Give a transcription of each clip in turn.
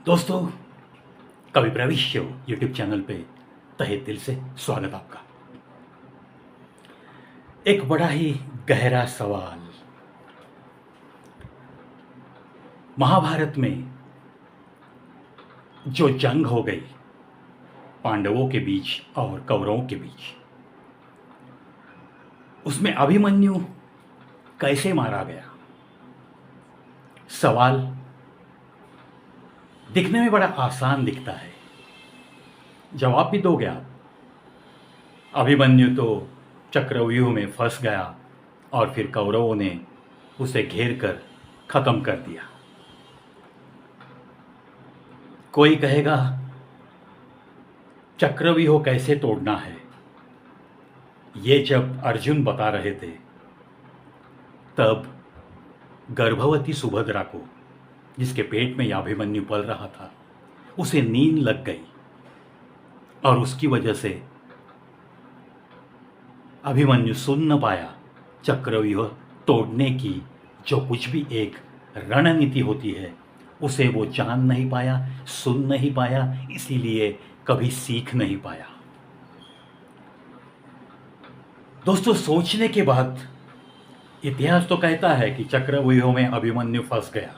दोस्तों, कवि प्रविष्य YouTube channel पे तहे दिल से स्वागत आपका। एक बड़ा ही गहरा सवाल। महाभारत में जो जंग हो गई पांडवों के बीच और कौरवों के बीच, उसमें अभिमन्यु कैसे मारा गया? सवाल दिखने में बड़ा आसान दिखता है, जवाब भी दोगे आप। अभिमन्यु तो चक्रव्यूह में फंस गया और फिर कौरवों ने उसे घेर कर खत्म कर दिया। कोई कहेगा चक्रव्यूह कैसे तोड़ना है, ये जब अर्जुन बता रहे थे तब गर्भवती सुभद्रा को, जिसके पेट में अभिमन्यु पल रहा था, उसे नींद लग गई और उसकी वजह से अभिमन्यु सुन न पाया चक्रव्यूह तोड़ने की जो कुछ भी एक रणनीति होती है, उसे वो जान नहीं पाया, सुन नहीं पाया, इसीलिए कभी सीख नहीं पाया। दोस्तों, सोचने के बाद इतिहास तो कहता है कि चक्रव्यूह में अभिमन्यु फंस गया,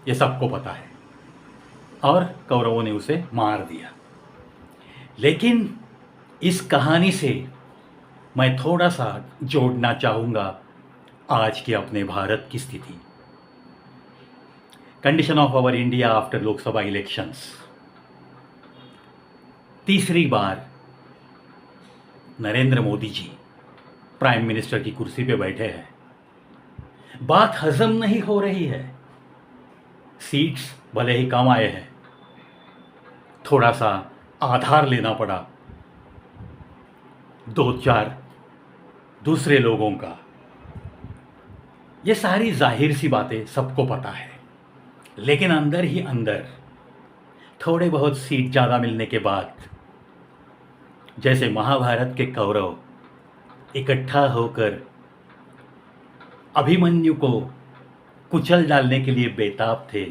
ये सबको पता है, और कौरवों ने उसे मार दिया। लेकिन इस कहानी से मैं थोड़ा सा जोड़ना चाहूँगा आज के अपने भारत की स्थिति। Condition of our India after Lok Sabha elections. तीसरी बार नरेंद्र मोदी जी प्राइम मिनिस्टर की कुर्सी पे बैठे हैं। बात हजम नहीं हो रही है। सीट्स भले ही कम आए हैं, थोड़ा सा आधार लेना पड़ा दो चार दूसरे लोगों का। ये सारी जाहिर सी बातें सबको पता है, लेकिन अंदर ही अंदर थोड़े बहुत सीट ज़्यादा मिलने के बाद, जैसे महाभारत के कौरव इकट्ठा होकर अभिमन्यु को कुचल डालने के लिए बेताब थे,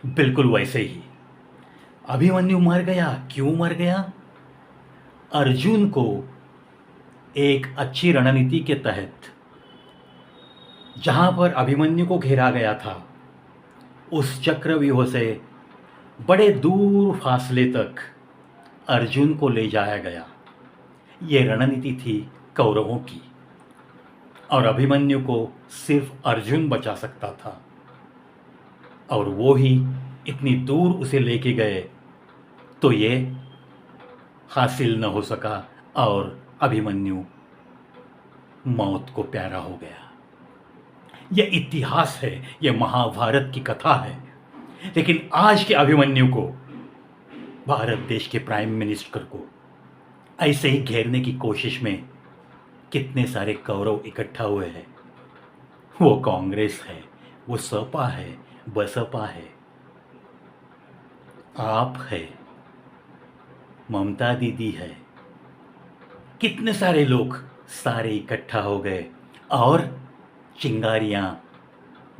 बिल्कुल वैसे ही अभिमन्यु मर गया। क्यों मर गया? अर्जुन को एक अच्छी रणनीति के तहत जहां पर अभिमन्यु को घेरा गया था, उस चक्रव्यूह से बड़े दूर फासले तक अर्जुन को ले जाया गया। ये रणनीति थी कौरवों की, और अभिमन्यु को सिर्फ अर्जुन बचा सकता था, और वो ही इतनी दूर उसे लेके गए तो ये हासिल न हो सका और अभिमन्यु मौत को प्यारा हो गया। यह इतिहास है, यह महाभारत की कथा है। लेकिन आज के अभिमन्यु को, भारत देश के प्राइम मिनिस्टर को ऐसे ही घेरने की कोशिश में कितने सारे कौरव इकट्ठा हुए हैं। वो कांग्रेस है, वो सपा है, बसपा है, आप है, ममता दीदी है, कितने सारे लोग सारे इकट्ठा हो गए और चिंगारियां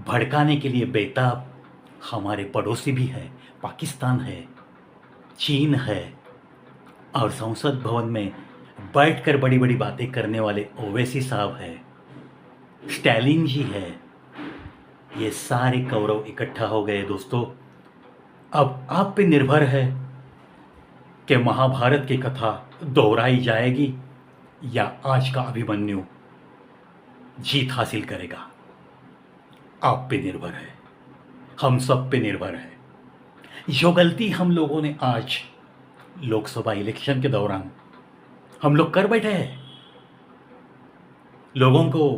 भड़काने के लिए बेताब। हमारे पड़ोसी भी है, पाकिस्तान है, चीन है, और संसद भवन में बैठकर बड़ी बड़ी बातें करने वाले ओवैसी साहब है, स्टैलिन जी है। ये सारे कौरव इकट्ठा हो गए। दोस्तों, अब आप पे निर्भर है कि महाभारत की कथा दोहराई जाएगी या आज का अभिमन्यु जीत हासिल करेगा। आप पे निर्भर है, हम सब पे निर्भर है। जो गलती हम लोगों ने आज लोकसभा इलेक्शन के दौरान हम लोग कर बैठे हैं, लोगों को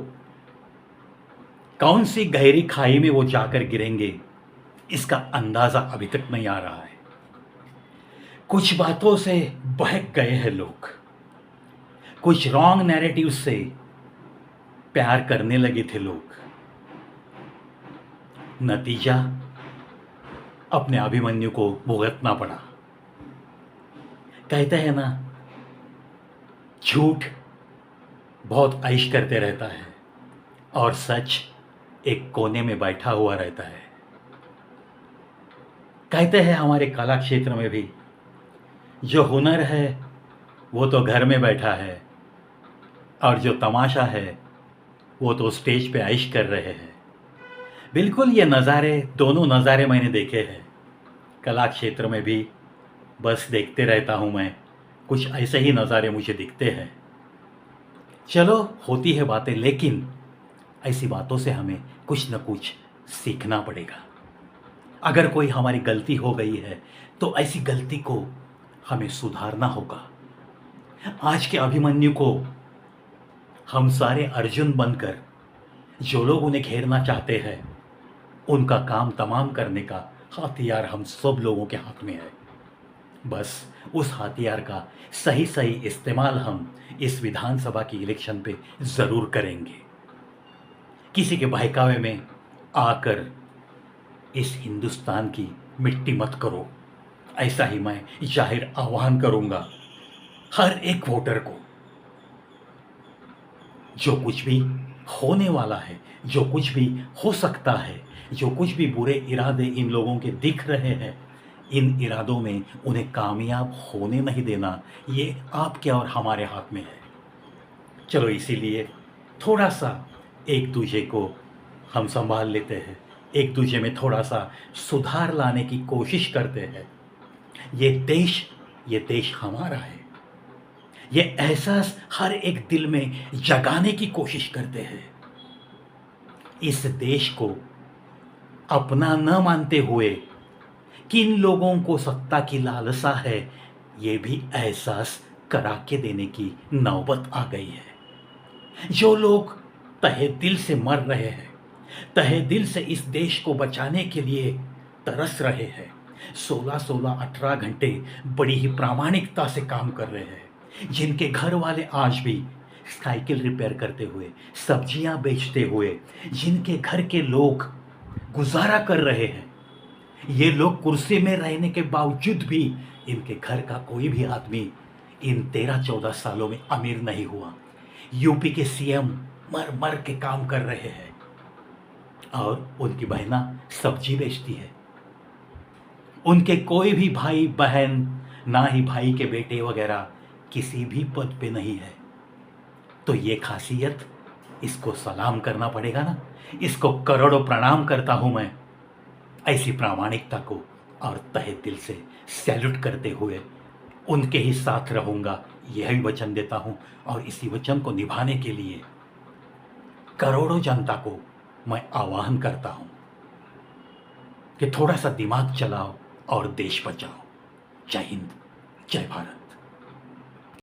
कौन सी गहरी खाई में वो जाकर गिरेंगे, इसका अंदाजा अभी तक नहीं आ रहा है। कुछ बातों से बहक गए हैं लोग, कुछ रॉन्ग नैरेटिव से प्यार करने लगे थे लोग। नतीजा अपने अभिमन्यु को भुगतना पड़ा। कहते हैं ना, झूठ बहुत ऐश करते रहता है और सच एक कोने में बैठा हुआ रहता है। कहते हैं हमारे कला क्षेत्र में भी जो हुनर है वो तो घर में बैठा है, और जो तमाशा है वो तो स्टेज पे ऐश कर रहे हैं। बिल्कुल ये नज़ारे, दोनों नज़ारे मैंने देखे हैं। कला क्षेत्र में भी बस देखते रहता हूँ मैं, कुछ ऐसे ही नज़ारे मुझे दिखते हैं। चलो, होती है बातें, लेकिन ऐसी बातों से हमें कुछ न कुछ सीखना पड़ेगा। अगर कोई हमारी गलती हो गई है तो ऐसी गलती को हमें सुधारना होगा। आज के अभिमन्यु को हम सारे अर्जुन बनकर, जो लोग उन्हें घेरना चाहते हैं, उनका काम तमाम करने का हथियार हम सब लोगों के हाथ में है। बस उस हथियार का सही सही इस्तेमाल हम इस विधानसभा की इलेक्शन पे ज़रूर करेंगे। किसी के बहकावे में आकर इस हिंदुस्तान की मिट्टी मत करो, ऐसा ही मैं जाहिर आह्वान करूंगा हर एक वोटर को। जो कुछ भी होने वाला है, जो कुछ भी हो सकता है, जो कुछ भी बुरे इरादे इन लोगों के दिख रहे हैं, इन इरादों में उन्हें कामयाब होने नहीं देना, ये आपके और हमारे हाथ में है। चलो, इसीलिए थोड़ा सा एक दूसरे को हम संभाल लेते हैं, एक दूसरे में थोड़ा सा सुधार लाने की कोशिश करते हैं। ये देश हमारा है। ये एहसास हर एक दिल में जगाने की कोशिश करते हैं। इस देश को अपना न मानते हुए किन लोगों को सत्ता की लालसा है, ये भी एहसास करा के देने की नौबत आ गई है। जो लोग तहे दिल से मर रहे हैं, तहे दिल से इस देश को बचाने के लिए तरस रहे हैं, 16-18 घंटे बड़ी ही प्रामाणिकता से काम कर रहे हैं, जिनके घर वाले आज भी साइकिल रिपेयर करते हुए, सब्जियां बेचते हुए, जिनके घर के लोग गुजारा कर रहे हैं, ये लोग कुर्सी में रहने के बावजूद भी इनके घर का कोई भी आदमी इन 13-14 सालों में अमीर नहीं हुआ। यूपी के सीएम मर मर के काम कर रहे हैं और उनकी बहना सब्जी बेचती है। उनके कोई भी भाई बहन, ना ही भाई के बेटे वगैरह किसी भी पद पे नहीं है। तो ये खासियत, इसको सलाम करना पड़ेगा ना, इसको करोड़ों प्रणाम करता हूं मैं। ऐसी प्रामाणिकता को और तहे दिल से सैल्यूट करते हुए उनके ही साथ रहूंगा, यही वचन देता हूं। और इसी वचन को निभाने के लिए करोड़ों जनता को मैं आह्वान करता हूं कि थोड़ा सा दिमाग चलाओ और देश बचाओ। जय हिंद, जय भारत।